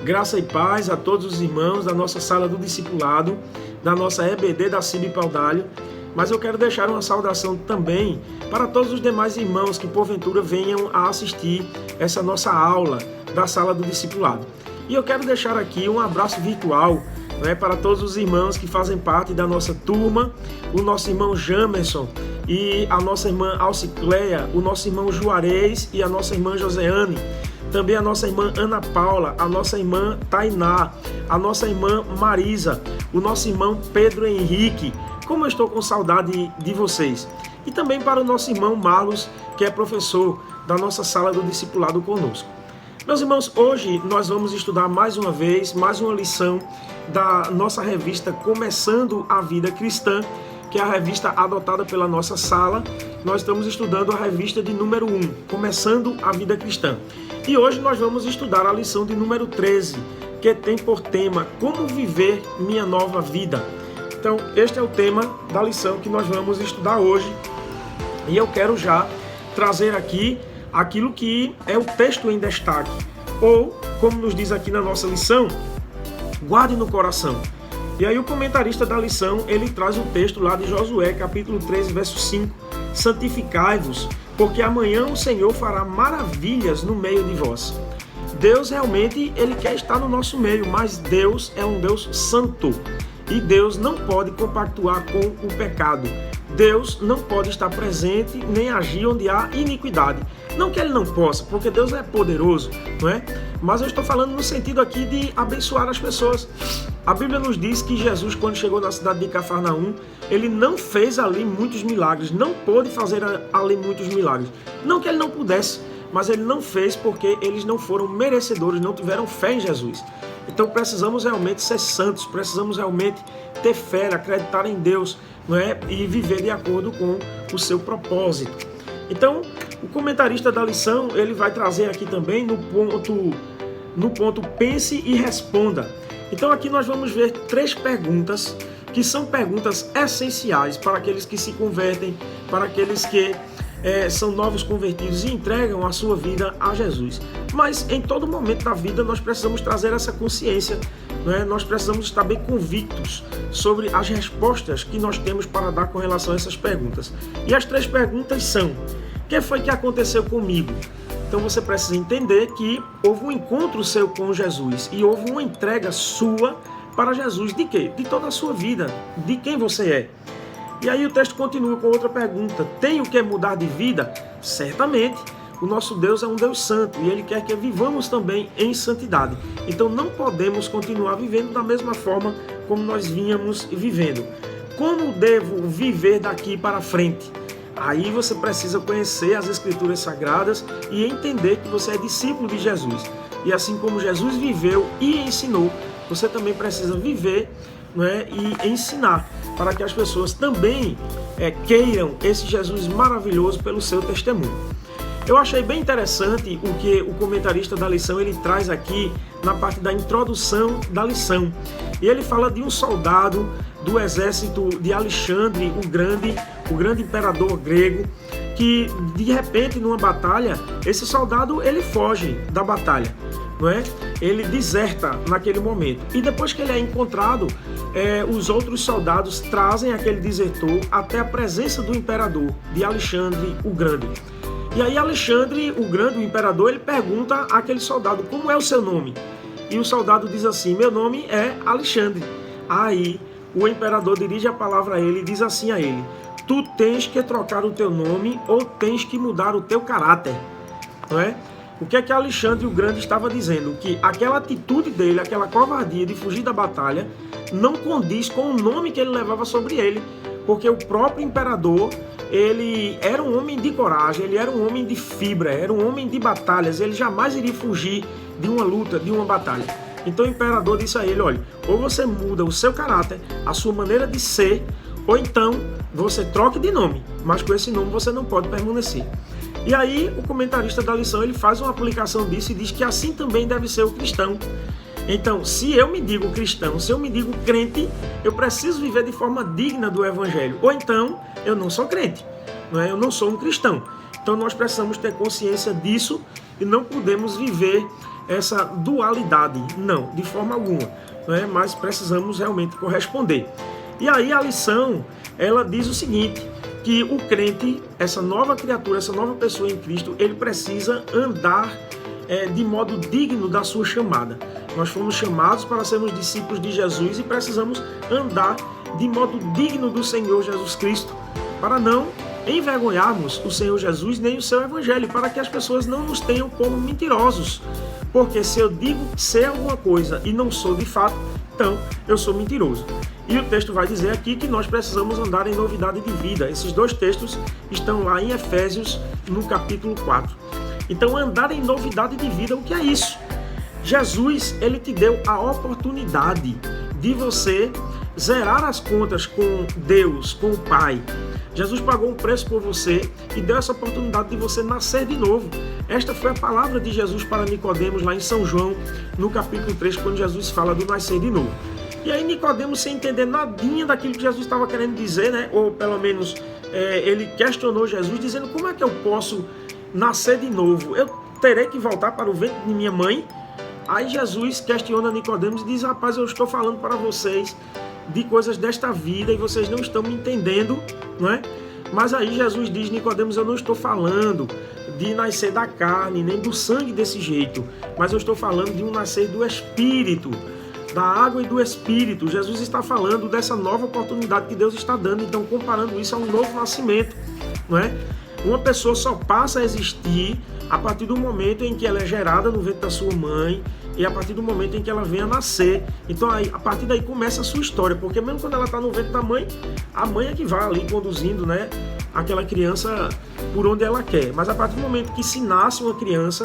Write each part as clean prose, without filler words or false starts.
Graça e paz a todos os irmãos da nossa sala do discipulado, da nossa EBD da CIB Paudalho. Mas eu quero deixar uma saudação também para todos os demais irmãos que porventura venham a assistir essa nossa aula da sala do discipulado. E eu quero deixar aqui um abraço virtual, para todos os irmãos que fazem parte da nossa turma, o nosso irmão Jamerson e a nossa irmã Alcicleia, o nosso irmão Juarez e a nossa irmã Joseane. Também a nossa irmã Ana Paula, a nossa irmã Tainá, a nossa irmã Marisa, o nosso irmão Pedro Henrique. Como eu estou com saudade de vocês. E também para o nosso irmão Marlos, que é professor da nossa sala do discipulado conosco. Meus irmãos, hoje nós vamos estudar mais uma vez, mais uma lição da nossa revista Começando a Vida Cristã, que é a revista adotada pela nossa sala. Nós estamos estudando a revista de número 1, Começando a Vida Cristã. E hoje nós vamos estudar a lição de número 13, que tem por tema Como Viver Minha Nova Vida. Então, este é o tema da lição que nós vamos estudar hoje. E eu quero já trazer aqui aquilo que é o texto em destaque. Ou, como nos diz aqui na nossa lição, guarde no coração. E aí o comentarista da lição, ele traz o texto lá de Josué, capítulo 13, verso 5. Santificai-vos, porque amanhã o Senhor fará maravilhas no meio de vós. Deus realmente, ele quer estar no nosso meio, mas Deus é um Deus santo. E Deus não pode compactuar com o pecado. Deus não pode estar presente nem agir onde há iniquidade. Não que ele não possa, porque Deus é poderoso, não é? Mas eu estou falando no sentido aqui de abençoar as pessoas. A Bíblia nos diz que Jesus, quando chegou na cidade de Cafarnaum, ele não fez ali muitos milagres, não pôde fazer ali muitos milagres. Não que ele não pudesse, mas ele não fez porque eles não foram merecedores, não tiveram fé em Jesus. Então precisamos realmente ser santos, precisamos realmente ter fé, acreditar em Deus, não é? E viver de acordo com o seu propósito. Então, o comentarista da lição, ele vai trazer aqui também no ponto pense e responda. Então aqui nós vamos ver 3 perguntas, que são perguntas essenciais para aqueles que se convertem, para aqueles que são novos convertidos e entregam a sua vida a Jesus. Mas em todo momento da vida nós precisamos trazer essa consciência, nós precisamos estar bem convictos sobre as respostas que nós temos para dar com relação a essas perguntas. E as 3 perguntas são: o que foi que aconteceu comigo? Então você precisa entender que houve um encontro seu com Jesus e houve uma entrega sua para Jesus. De quê? De toda a sua vida, de quem você é. E aí o texto continua com outra pergunta: tenho que mudar de vida? Certamente. O nosso Deus é um Deus santo e Ele quer que vivamos também em santidade. Então não podemos continuar vivendo da mesma forma como nós vínhamos vivendo. Como devo viver daqui para frente? Aí você precisa conhecer as Escrituras Sagradas e entender que você é discípulo de Jesus. E assim como Jesus viveu e ensinou, você também precisa viver, e ensinar para que as pessoas também queiram esse Jesus maravilhoso pelo seu testemunho. Eu achei bem interessante o que o comentarista da lição ele traz aqui na parte da introdução da lição. E ele fala de um soldado do exército de Alexandre o grande imperador grego, que de repente numa batalha, esse soldado ele foge da batalha, Ele deserta naquele momento. E depois que ele é encontrado, os outros soldados trazem aquele desertor até a presença do imperador, de Alexandre o Grande. E aí Alexandre o Grande, o imperador, ele pergunta àquele soldado: como é o seu nome? E o soldado diz assim: meu nome é Alexandre. Aí o imperador dirige a palavra a ele e diz assim a ele: tu tens que trocar o teu nome ou tens que mudar o teu caráter. O que é que Alexandre o Grande estava dizendo? Que aquela atitude dele, aquela covardia de fugir da batalha, não condiz com o nome que ele levava sobre ele, porque o próprio imperador, ele era um homem de coragem, ele era um homem de fibra, era um homem de batalhas, ele jamais iria fugir de uma luta, de uma batalha. Então o imperador disse a ele: olha, ou você muda o seu caráter, a sua maneira de ser, ou então você troque de nome, mas com esse nome você não pode permanecer. E aí o comentarista da lição ele faz uma aplicação disso e diz que assim também deve ser o cristão. Então, se eu me digo cristão, se eu me digo crente, eu preciso viver de forma digna do evangelho. Ou então, eu não sou crente, eu não sou um cristão. Então nós precisamos ter consciência disso e não podemos viver essa dualidade. Não, de forma alguma. Né? Mas precisamos realmente corresponder. E aí a lição, ela diz o seguinte, que o crente, essa nova criatura, essa nova pessoa em Cristo, ele precisa andar de modo digno da sua chamada. Nós fomos chamados para sermos discípulos de Jesus e precisamos andar de modo digno do Senhor Jesus Cristo, para não envergonharmos o Senhor Jesus nem o seu Evangelho, para que as pessoas não nos tenham como mentirosos. Porque se eu digo ser alguma coisa e não sou de fato, então eu sou mentiroso. E o texto vai dizer aqui que nós precisamos andar em novidade de vida. Esses dois textos estão lá em Efésios, no capítulo 4. Então, andar em novidade de vida, o que é isso? Jesus, ele te deu a oportunidade de você zerar as contas com Deus, com o Pai. Jesus pagou um preço por você e deu essa oportunidade de você nascer de novo. Esta foi a palavra de Jesus para Nicodemos lá em São João, no capítulo 3, quando Jesus fala do nascer de novo. E aí Nicodemos, sem entender nadinha daquilo que Jesus estava querendo dizer, né? Ou pelo menos ele questionou Jesus, dizendo: como é que eu posso nascer de novo? Eu terei que voltar para o ventre de minha mãe? Aí Jesus questiona Nicodemos e diz: rapaz, eu estou falando para vocês de coisas desta vida e vocês não estão me entendendo, não é? Mas aí Jesus diz: Nicodemos, eu não estou falando de nascer da carne, nem do sangue desse jeito, mas eu estou falando de um nascer do Espírito, da água e do Espírito. Jesus está falando dessa nova oportunidade que Deus está dando, então comparando isso a um novo nascimento, não é? Uma pessoa só passa a existir a partir do momento em que ela é gerada no ventre da sua mãe e a partir do momento em que ela vem a nascer. Então aí, a partir daí começa a sua história, porque mesmo quando ela está no ventre da mãe, a mãe é que vai ali conduzindo, né, aquela criança por onde ela quer. Mas a partir do momento que se nasce uma criança,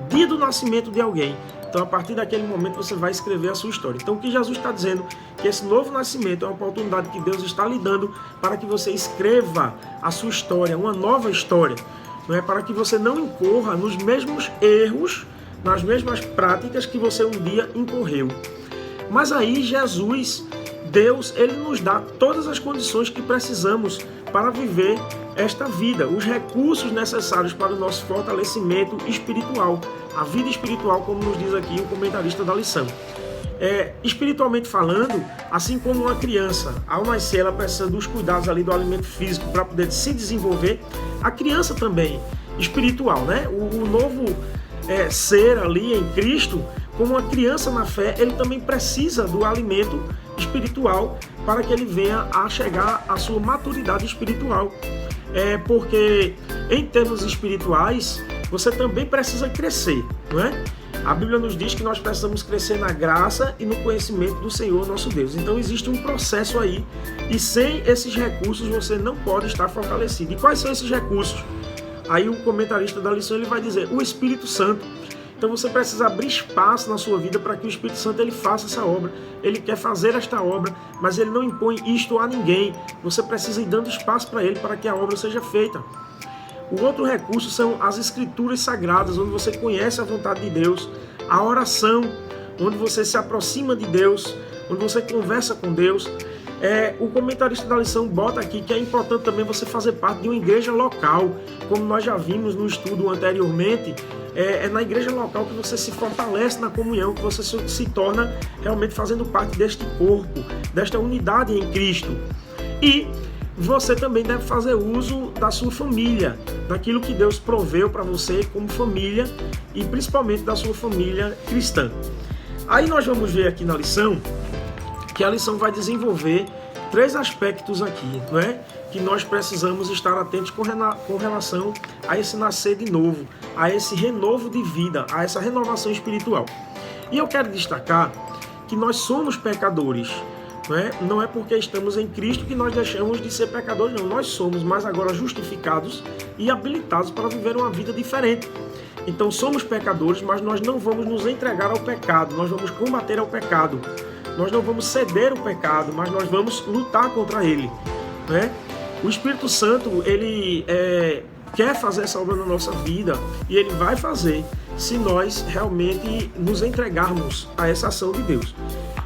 dia do nascimento de alguém, então a partir daquele momento você vai escrever a sua história. Então o que Jesus está dizendo, que esse novo nascimento é uma oportunidade que Deus está lhe dando para que você escreva a sua história, uma nova história, não é? Para que você não incorra nos mesmos erros, nas mesmas práticas que você um dia incorreu. Mas aí Jesus, Deus, ele nos dá todas as condições que precisamos para viver esta vida, os recursos necessários para o nosso fortalecimento espiritual, a vida espiritual, como nos diz aqui o comentarista da lição. Espiritualmente falando, assim como uma criança, ao nascer, ela precisa dos cuidados ali do alimento físico para poder se desenvolver, a criança também, espiritual, né? O novo ser ali em Cristo, como uma criança na fé, ele também precisa do alimento espiritual para que ele venha a chegar à sua maturidade espiritual. Porque em termos espirituais, você também precisa crescer, não é? A Bíblia nos diz que nós precisamos crescer na graça e no conhecimento do Senhor nosso Deus. Então existe um processo aí, e sem esses recursos você não pode estar fortalecido. E quais são esses recursos? Aí o comentarista da lição ele vai dizer: o Espírito Santo. Então você precisa abrir espaço na sua vida para que o Espírito Santo ele faça essa obra. Ele quer fazer esta obra, mas ele não impõe isto a ninguém. Você precisa ir dando espaço para ele para que a obra seja feita. O outro recurso são as escrituras sagradas, onde você conhece a vontade de Deus. A oração, onde você se aproxima de Deus, onde você conversa com Deus. O comentarista da lição bota aqui que é importante também você fazer parte de uma igreja local. Como nós já vimos no estudo anteriormente, é na igreja local que você se fortalece na comunhão, que você se torna realmente fazendo parte deste corpo, desta unidade em Cristo. E você também deve fazer uso da sua família, daquilo que Deus proveu para você como família e principalmente da sua família cristã. Aí nós vamos ver aqui na lição que a lição vai desenvolver 3 aspectos aqui, não é? Que nós precisamos estar atentos com relação a esse nascer de novo, a esse renovo de vida, a essa renovação espiritual. E eu quero destacar que nós somos pecadores, não é? Não é porque estamos em Cristo que nós deixamos de ser pecadores, não. Nós somos, mas agora justificados e habilitados para viver uma vida diferente. Então somos pecadores, mas nós não vamos nos entregar ao pecado, nós vamos combater ao pecado. Nós não vamos ceder ao pecado, mas nós vamos lutar contra ele, né? O Espírito Santo, ele quer fazer essa obra na nossa vida e ele vai fazer se nós realmente nos entregarmos a essa ação de Deus.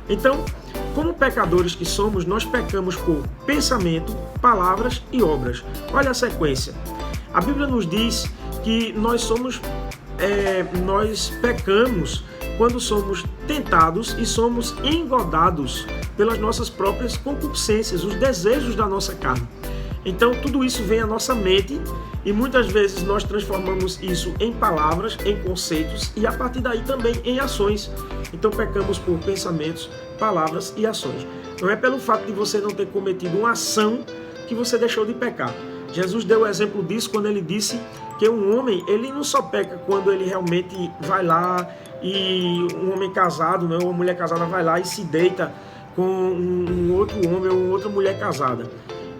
Então, como pecadores que somos, nós pecamos por pensamento, palavras e obras. Olha a sequência. A Bíblia nos diz que nós somos nós pecamos quando somos tentados e somos engodados pelas nossas próprias concupiscências, os desejos da nossa carne. Então tudo isso vem à nossa mente e muitas vezes nós transformamos isso em palavras, em conceitos e a partir daí também em ações. Então pecamos por pensamentos, palavras e ações. Não é pelo fato de você não ter cometido uma ação que você deixou de pecar. Jesus deu o exemplo disso quando ele disse que um homem, ele não só peca quando ele realmente vai lá e um homem casado, né, ou uma mulher casada vai lá e se deita com um outro homem ou outra mulher casada.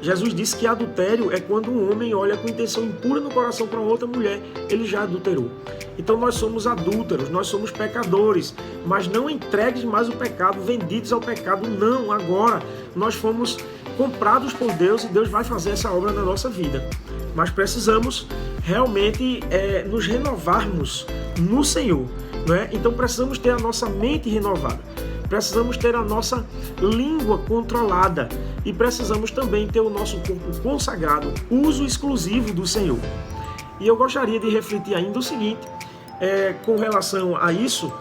Jesus disse que adultério é quando um homem olha com intenção impura no coração para outra mulher, ele já adulterou. Então nós somos adúlteros, nós somos pecadores, mas não entregues mais o pecado, vendidos ao pecado, não, agora nós fomos comprados por Deus e Deus vai fazer essa obra na nossa vida. Mas precisamos realmente nos renovarmos no Senhor, né? Então precisamos ter a nossa mente renovada. Precisamos ter a nossa língua controlada e precisamos também ter o nosso corpo consagrado, uso exclusivo do Senhor. E eu gostaria de refletir ainda o seguinte, com relação a isso,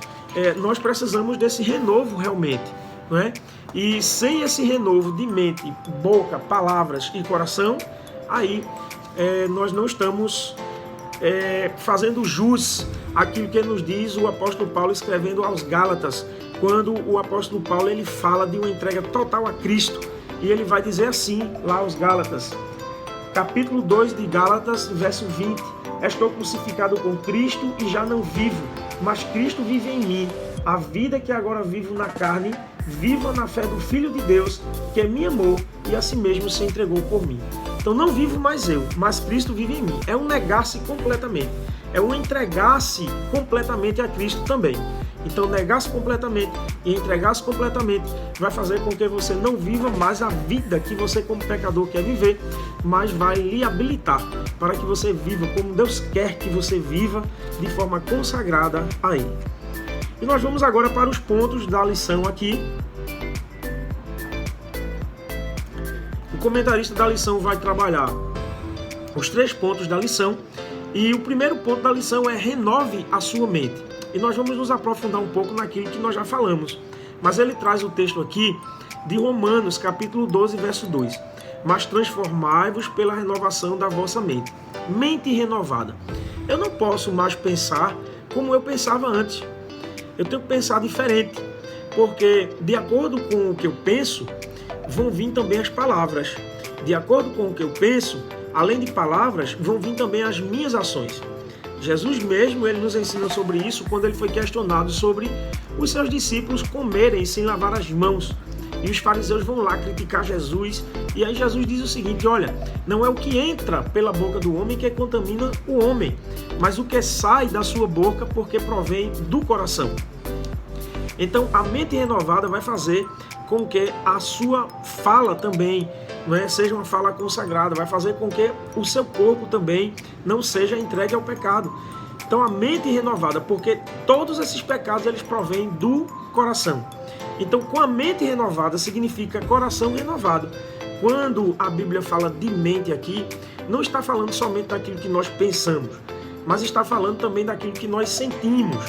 nós precisamos desse renovo realmente, não é? E sem esse renovo de mente, boca, palavras e coração, aí nós não estamos fazendo jus àquilo que nos diz o apóstolo Paulo escrevendo aos Gálatas, quando o apóstolo Paulo ele fala de uma entrega total a Cristo. E ele vai dizer assim, lá aos Gálatas, capítulo 2 de Gálatas, verso 20. Estou crucificado com Cristo e já não vivo, mas Cristo vive em mim. A vida que agora vivo na carne, viva na fé do Filho de Deus, que me amou e a si mesmo se entregou por mim. Então não vivo mais eu, mas Cristo vive em mim. É um negar-se completamente. É um entregar-se completamente a Cristo também. Então negar-se completamente e entregar-se completamente vai fazer com que você não viva mais a vida que você como pecador quer viver, mas vai lhe habilitar para que você viva como Deus quer que você viva, de forma consagrada a Ele. E nós vamos agora para os pontos da lição aqui. O comentarista da lição vai trabalhar os 3 pontos da lição e o primeiro ponto da lição é renove a sua mente. E nós vamos nos aprofundar um pouco naquilo que nós já falamos. Mas ele traz o texto aqui de Romanos, capítulo 12, verso 2. Mas transformai-vos pela renovação da vossa mente. Mente renovada. Eu não posso mais pensar como eu pensava antes. Eu tenho que pensar diferente. Porque de acordo com o que eu penso, vão vir também as palavras. De acordo com o que eu penso, além de palavras, vão vir também as minhas ações. Jesus mesmo, ele nos ensina sobre isso quando ele foi questionado sobre os seus discípulos comerem sem lavar as mãos. E os fariseus vão lá criticar Jesus. E aí Jesus diz o seguinte, olha, não é o que entra pela boca do homem que contamina o homem, mas o que sai da sua boca porque provém do coração. Então a mente renovada vai fazer com que a sua fala também seja uma fala consagrada, vai fazer com que o seu corpo também não seja entregue ao pecado. Então a mente renovada, porque todos esses pecados eles provêm do coração. Então com a mente renovada significa coração renovado. Quando a Bíblia fala de mente aqui, não está falando somente daquilo que nós pensamos, mas está falando também daquilo que nós sentimos,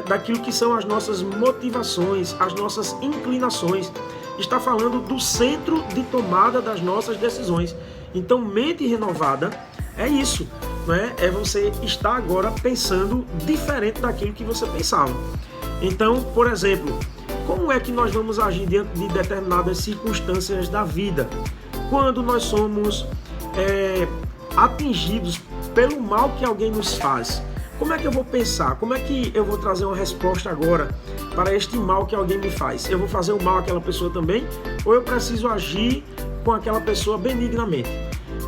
daquilo que são as nossas motivações, as nossas inclinações. Está falando do centro de tomada das nossas decisões. Então, mente renovada é isso, é você estar agora pensando diferente daquilo que você pensava. Então, por exemplo, como é que nós vamos agir diante de determinadas circunstâncias da vida? Quando nós somos atingidos pelo mal que alguém nos faz, como é que eu vou pensar? Como é que eu vou trazer uma resposta agora para este mal que alguém me faz? Eu vou fazer o mal àquela pessoa também? Ou eu preciso agir com aquela pessoa benignamente?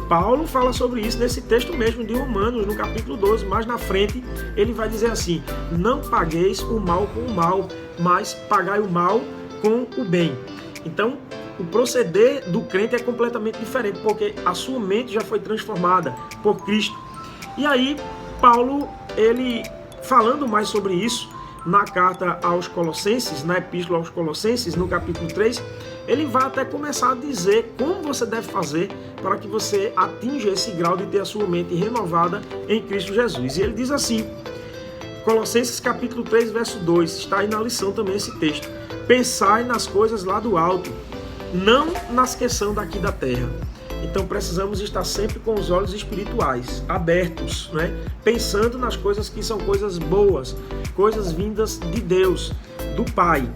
Paulo fala sobre isso nesse texto mesmo de Romanos, no capítulo 12. Mais na frente, ele vai dizer assim, não pagueis o mal com o mal, mas pagai o mal com o bem. Então, o proceder do crente é completamente diferente, porque a sua mente já foi transformada por Cristo. E aí, Paulo, ele falando mais sobre isso, na carta aos Colossenses, na epístola aos Colossenses, no capítulo 3, ele vai até começar a dizer como você deve fazer para que você atinja esse grau de ter a sua mente renovada em Cristo Jesus. E ele diz assim, Colossenses capítulo 3, verso 2, está aí na lição também esse texto. Pensai nas coisas lá do alto, não nas que são daqui da terra. Então precisamos estar sempre com os olhos espirituais abertos, né? Pensando nas coisas que são coisas boas, coisas vindas de Deus, do Pai.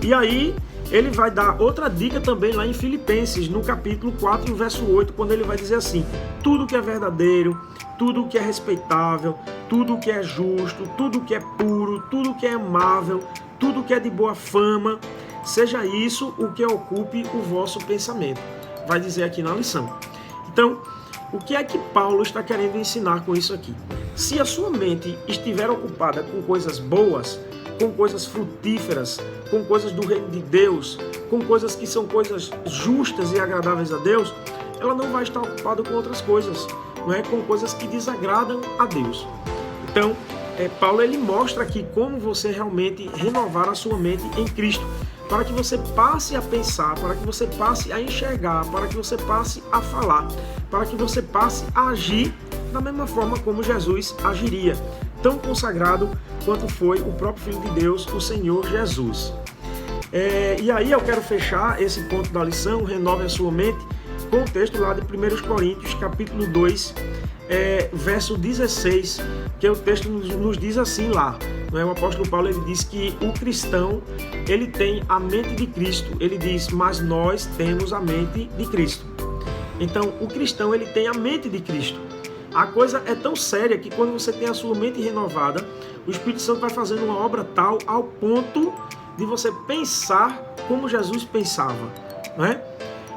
E aí ele vai dar outra dica também lá em Filipenses, no capítulo 4, verso 8, quando ele vai dizer assim: tudo que é verdadeiro, tudo que é respeitável, tudo que é justo, tudo que é puro, tudo que é amável, tudo que é de boa fama, seja isso o que ocupe o vosso pensamento. Vai dizer aqui na lição. Então, o que é que Paulo está querendo ensinar com isso aqui? Se a sua mente estiver ocupada com coisas boas, com coisas frutíferas, com coisas do reino de Deus, com coisas que são coisas justas e agradáveis a Deus, ela não vai estar ocupada com outras coisas, não é? Com coisas que desagradam a Deus. Então, Paulo ele mostra aqui como você realmente renovar a sua mente em Cristo, para que você passe a pensar, para que você passe a enxergar, para que você passe a falar, para que você passe a agir da mesma forma como Jesus agiria, tão consagrado quanto foi o próprio Filho de Deus, o Senhor Jesus. E aí eu quero fechar esse ponto da lição, renove a sua mente, com o texto lá de 1 Coríntios, capítulo 2, verso 16, que o texto nos diz assim lá. O apóstolo Paulo ele diz que o cristão ele tem a mente de Cristo. Ele diz, mas nós temos a mente de Cristo. Então, o cristão ele tem a mente de Cristo. A coisa é tão séria que quando você tem a sua mente renovada, o Espírito Santo vai fazendo uma obra tal ao ponto de você pensar como Jesus pensava, né?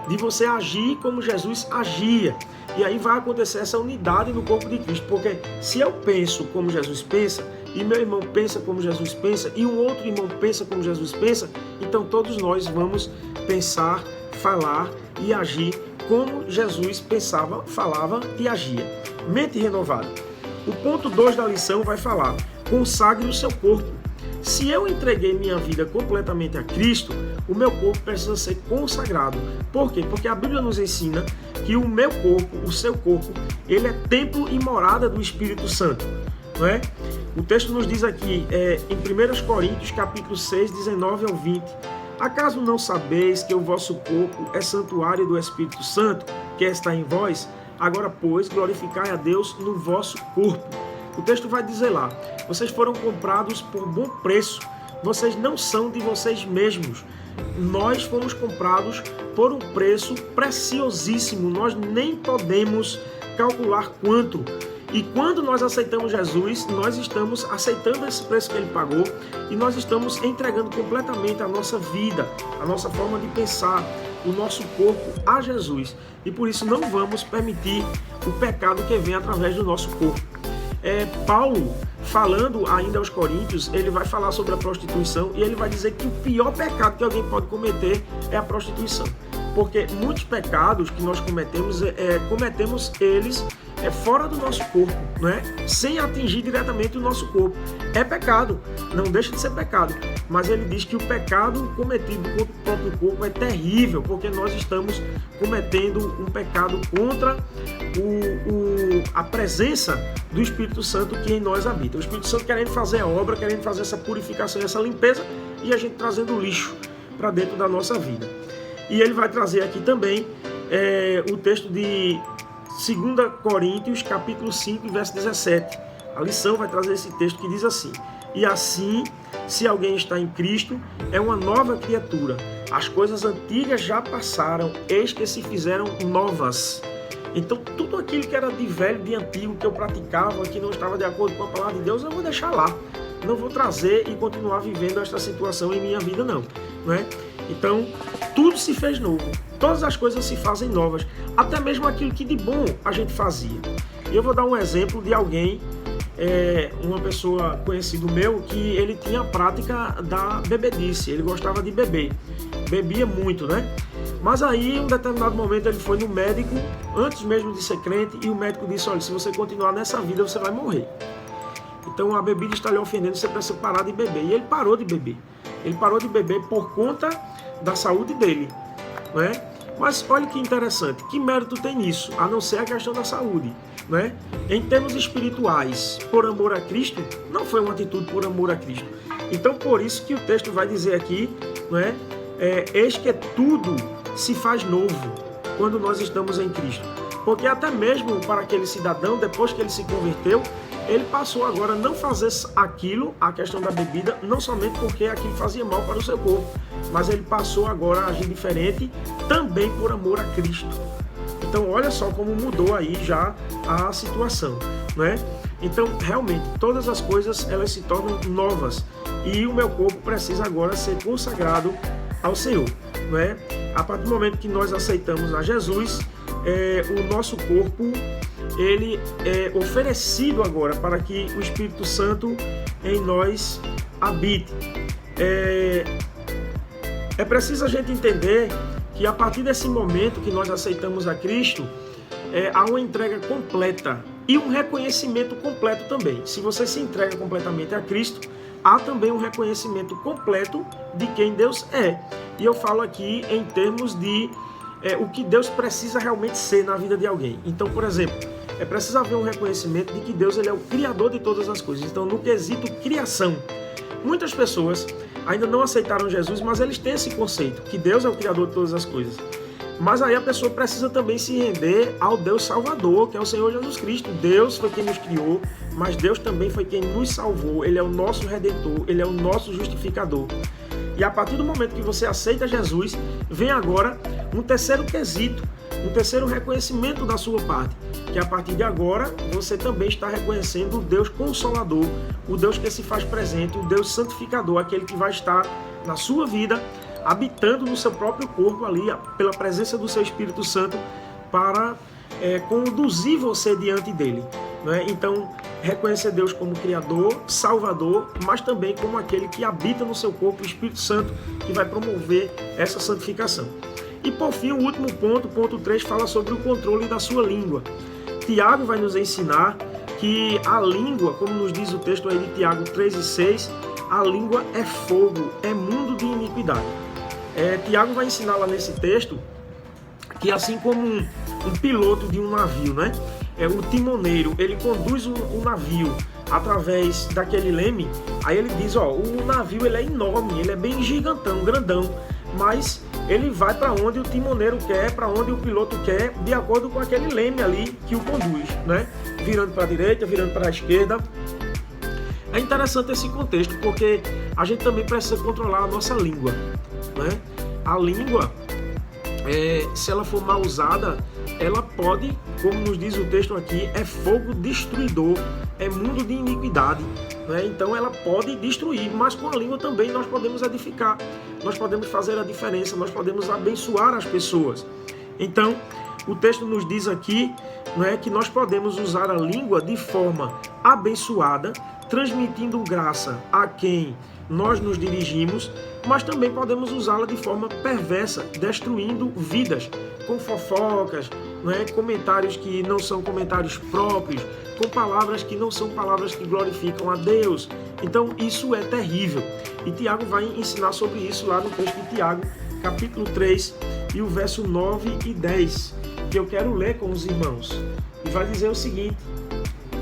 De você agir como Jesus agia. E aí vai acontecer essa unidade no corpo de Cristo. Porque se eu penso como Jesus pensa, e meu irmão pensa como Jesus pensa, e um outro irmão pensa como Jesus pensa, então todos nós vamos pensar, falar e agir como Jesus pensava, falava e agia. Mente renovada. O ponto 2 da lição vai falar: consagre o seu corpo. Se eu entreguei minha vida completamente a Cristo, o meu corpo precisa ser consagrado. Por quê? Porque a Bíblia nos ensina que o meu corpo, o seu corpo, ele é templo e morada do Espírito Santo, não é? O texto nos diz aqui, em 1 Coríntios, capítulo 6, 19 ao 20, acaso não sabeis que o vosso corpo é santuário do Espírito Santo, que está em vós? Agora, pois, glorificai a Deus no vosso corpo. O texto vai dizer lá, vocês foram comprados por bom preço, vocês não são de vocês mesmos. Nós fomos comprados por um preço preciosíssimo, nós nem podemos calcular quanto. E quando nós aceitamos Jesus, nós estamos aceitando esse preço que Ele pagou e nós estamos entregando completamente a nossa vida, a nossa forma de pensar, o nosso corpo a Jesus. E por isso não vamos permitir o pecado que vem através do nosso corpo. Paulo, falando ainda aos Coríntios, ele vai falar sobre a prostituição e ele vai dizer que o pior pecado que alguém pode cometer é a prostituição. Porque muitos pecados que nós cometemos, cometemos eles fora do nosso corpo, né? Sem atingir diretamente o nosso corpo. É pecado, não deixa de ser pecado. Mas ele diz que o pecado cometido contra o próprio corpo é terrível, porque nós estamos cometendo um pecado contra a presença do Espírito Santo que em nós habita. O Espírito Santo querendo fazer a obra, querendo fazer essa purificação, essa limpeza, e a gente trazendo lixo para dentro da nossa vida. E ele vai trazer aqui também o texto de 2 Coríntios, capítulo 5, verso 17. A lição vai trazer esse texto que diz assim: e assim, se alguém está em Cristo, é uma nova criatura. As coisas antigas já passaram, eis que se fizeram novas. Então, tudo aquilo que era de velho, de antigo, que eu praticava, que não estava de acordo com a palavra de Deus, eu vou deixar lá. Não vou trazer e continuar vivendo esta situação em minha vida, não é? Então, tudo se fez novo. Todas as coisas se fazem novas. Até mesmo aquilo que de bom a gente fazia. E eu vou dar um exemplo de alguém, uma pessoa conhecido meu, que ele tinha a prática da bebedice. Ele gostava de beber. Bebia muito, né? Mas aí, em um determinado momento, ele foi no médico, antes mesmo de ser crente, e o médico disse: olha, se você continuar nessa vida, você vai morrer. Então a bebida está lhe ofendendo, você precisa parar de beber. E ele parou de beber. Ele parou de beber por conta da saúde dele, né? Mas olha que interessante, que mérito tem nisso, a não ser a questão da saúde. né? Em termos espirituais, por amor a Cristo, não foi uma atitude por amor a Cristo. Então, por isso que o texto vai dizer aqui, né? Eis que tudo se faz novo quando nós estamos em Cristo. Porque até mesmo para aquele cidadão, depois que ele se converteu, ele passou agora a não fazer aquilo, a questão da bebida, não somente porque aquilo fazia mal para o seu corpo, mas ele passou agora a agir diferente também por amor a Cristo. Então olha só como mudou aí já a situação, né? Então realmente todas as coisas elas se tornam novas e o meu corpo precisa agora ser consagrado ao Senhor, né? A partir do momento que nós aceitamos a Jesus, o nosso corpo ele é oferecido agora para que o Espírito Santo em nós habite. É preciso a gente entender que a partir desse momento que nós aceitamos a Cristo, há uma entrega completa e um reconhecimento completo também. Se você se entrega completamente a Cristo, há também um reconhecimento completo de quem Deus é. E eu falo aqui em termos de o que Deus precisa realmente ser na vida de alguém. Então, por exemplo, é preciso haver um reconhecimento de que Deus ele é o Criador de todas as coisas. Então, no quesito criação, muitas pessoas ainda não aceitaram Jesus, mas eles têm esse conceito, que Deus é o Criador de todas as coisas. Mas aí a pessoa precisa também se render ao Deus Salvador, que é o Senhor Jesus Cristo. Deus foi quem nos criou, mas Deus também foi quem nos salvou. Ele é o nosso Redentor, Ele é o nosso justificador. E a partir do momento que você aceita Jesus, vem agora um terceiro quesito, um terceiro reconhecimento da sua parte, que a partir de agora você também está reconhecendo o Deus Consolador, o Deus que se faz presente, o Deus Santificador, aquele que vai estar na sua vida, habitando no seu próprio corpo ali, pela presença do seu Espírito Santo, para conduzir você diante dele, né? Então, reconhecer Deus como Criador, Salvador, mas também como aquele que habita no seu corpo, o Espírito Santo, que vai promover essa santificação. E por fim, o último ponto, ponto 3, fala sobre o controle da sua língua. Tiago vai nos ensinar que a língua, como nos diz o texto aí de Tiago 3:6, a língua é fogo, é mundo de iniquidade. Tiago vai ensinar lá nesse texto que assim como um piloto de um navio, né? O timoneiro, ele conduz o navio através daquele leme, aí ele diz, o navio ele é enorme, ele é bem gigantão, grandão, mas ele vai para onde o timoneiro quer, para onde o piloto quer, de acordo com aquele leme ali que o conduz, né? Virando para a direita, virando para a esquerda. É interessante esse contexto, porque a gente também precisa controlar a nossa língua, né? A língua, se ela for mal usada, ela pode, como nos diz o texto aqui, é fogo destruidor, é mundo de iniquidade, né? Então ela pode destruir, mas com a língua também nós podemos edificar, nós podemos fazer a diferença, nós podemos abençoar as pessoas. Então, o texto nos diz aqui, né, que nós podemos usar a língua de forma abençoada, transmitindo graça a quem nós nos dirigimos, mas também podemos usá-la de forma perversa, destruindo vidas, com fofocas, né, comentários que não são comentários próprios, com palavras que não são palavras que glorificam a Deus. Então isso é terrível. E Tiago vai ensinar sobre isso lá no texto de Tiago, capítulo 3, e o verso 9 e 10, que eu quero ler com os irmãos. E vai dizer o seguinte,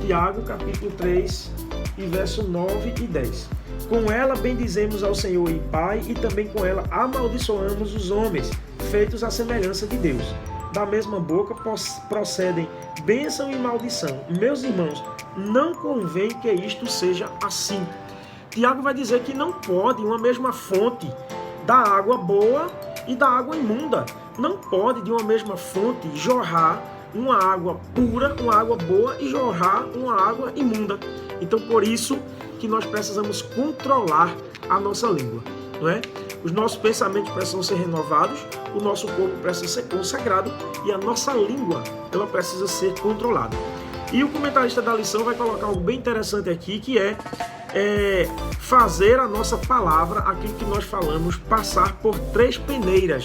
Tiago, capítulo 3, e verso 9 e 10. Com ela bendizemos ao Senhor e Pai, e também com ela amaldiçoamos os homens, feitos à semelhança de Deus. Da mesma boca procedem bênção e maldição. Meus irmãos, não convém que isto seja assim. Tiago vai dizer que não pode uma mesma fonte da água boa e da água imunda. Não pode de uma mesma fonte jorrar uma água pura, uma água boa, e jorrar uma água imunda. Então, por isso que nós precisamos controlar a nossa língua, não é? Os nossos pensamentos precisam ser renovados, o nosso corpo precisa ser consagrado e a nossa língua, ela precisa ser controlada. E o comentarista da lição vai colocar algo bem interessante aqui, que é fazer a nossa palavra, aquilo que nós falamos, passar por 3 peneiras.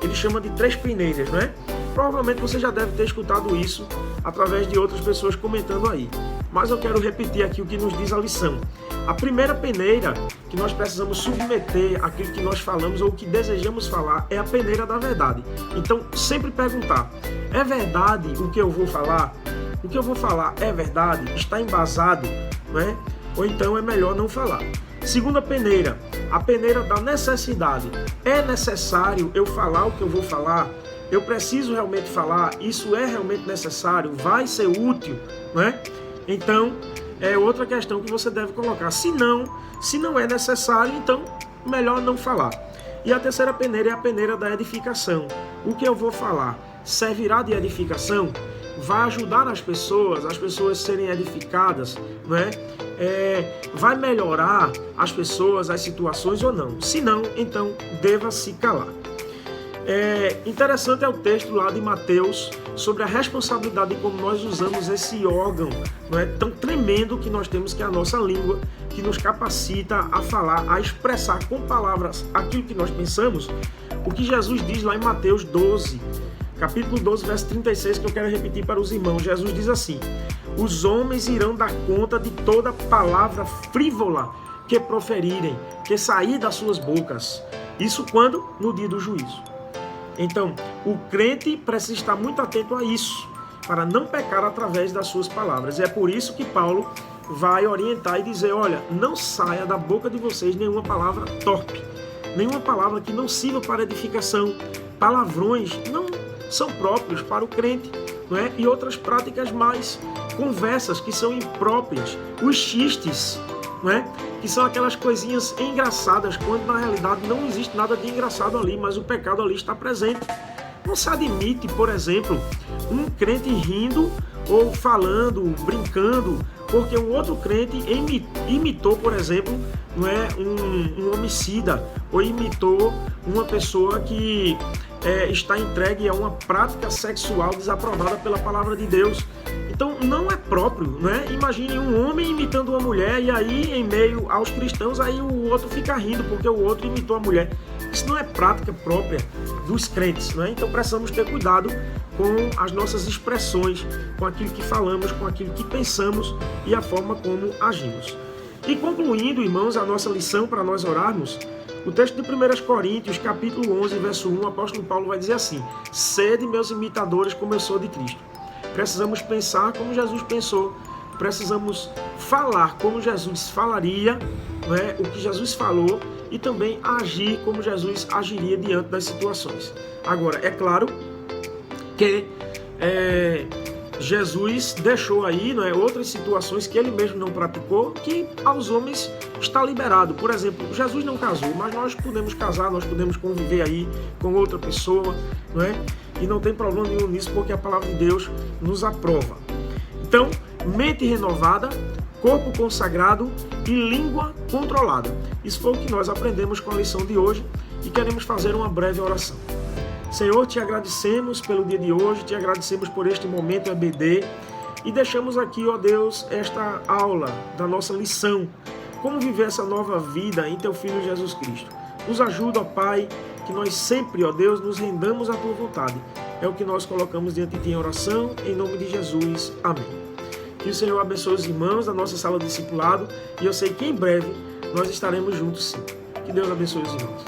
Ele chama de 3 peneiras, não é? Provavelmente você já deve ter escutado isso através de outras pessoas comentando aí. Mas eu quero repetir aqui o que nos diz a lição. A primeira peneira que nós precisamos submeter àquilo que nós falamos ou o que desejamos falar é a peneira da verdade. Então, sempre perguntar, é verdade o que eu vou falar? O que eu vou falar é verdade? Está embasado? Né? Ou então é melhor não falar. Segunda peneira, a peneira da necessidade. É necessário eu falar o que eu vou falar? Eu preciso realmente falar? Isso é realmente necessário? Vai ser útil? Né? Então, é outra questão que você deve colocar. Se não é necessário, então melhor não falar. E a terceira peneira é a peneira da edificação. O que eu vou falar servirá de edificação? Vai ajudar as pessoas serem edificadas, né? Vai melhorar as pessoas, as situações ou não? Se não, então deva se calar. Interessante é o texto lá de Mateus sobre a responsabilidade de como nós usamos esse órgão, não é, tão tremendo que nós temos, que é a nossa língua, que nos capacita a falar, a expressar com palavras aquilo que nós pensamos. O que Jesus diz lá em Mateus 12, capítulo 12, verso 36, que eu quero repetir para os irmãos. Jesus diz assim: os homens irão dar conta de toda palavra frívola que proferirem, que sair das suas bocas. Isso quando? No dia do juízo. Então, o crente precisa estar muito atento a isso, para não pecar através das suas palavras. É por isso que Paulo vai orientar e dizer: olha, não saia da boca de vocês nenhuma palavra torpe, nenhuma palavra que não sirva para edificação. Palavrões não são próprios para o crente, não é? E outras práticas mais, conversas que são impróprias, os xistes, não é? Que são aquelas coisinhas engraçadas, quando na realidade não existe nada de engraçado ali, mas o pecado ali está presente. Não se admite, por exemplo, um crente rindo ou falando, brincando, porque um outro crente imitou, por exemplo, não é, um homicida, ou imitou uma pessoa que está entregue a uma prática sexual desaprovada pela palavra de Deus. Então não é próprio, né? Imagine um homem imitando uma mulher e aí em meio aos cristãos aí o outro fica rindo porque o outro imitou a mulher. Isso não é prática própria dos crentes, né? Então precisamos ter cuidado com as nossas expressões, com aquilo que falamos, com aquilo que pensamos e a forma como agimos. E concluindo, irmãos, a nossa lição para nós orarmos, o texto de 1 Coríntios, capítulo 11, verso 1, o apóstolo Paulo vai dizer assim: sede meus imitadores como eu sou de Cristo. Precisamos pensar como Jesus pensou, precisamos falar como Jesus falaria, né, o que Jesus falou, e também agir como Jesus agiria diante das situações. Agora, é claro que Jesus deixou aí, não é, outras situações que ele mesmo não praticou, que aos homens está liberado. Por exemplo, Jesus não casou, mas nós podemos casar, nós podemos conviver aí com outra pessoa, não é? E não tem problema nenhum nisso, porque a palavra de Deus nos aprova. Então, mente renovada, corpo consagrado e língua controlada. Isso foi o que nós aprendemos com a lição de hoje e queremos fazer uma breve oração. Senhor, te agradecemos pelo dia de hoje, te agradecemos por este momento EBD e deixamos aqui, ó Deus, esta aula da nossa lição, como viver essa nova vida em teu Filho Jesus Cristo. Nos ajuda, ó Pai, que nós sempre, ó Deus, nos rendamos à tua vontade. É o que nós colocamos diante de ti em oração, em nome de Jesus. Amém. Que o Senhor abençoe os irmãos da nossa sala de discipulado e eu sei que em breve nós estaremos juntos sim. Que Deus abençoe os irmãos.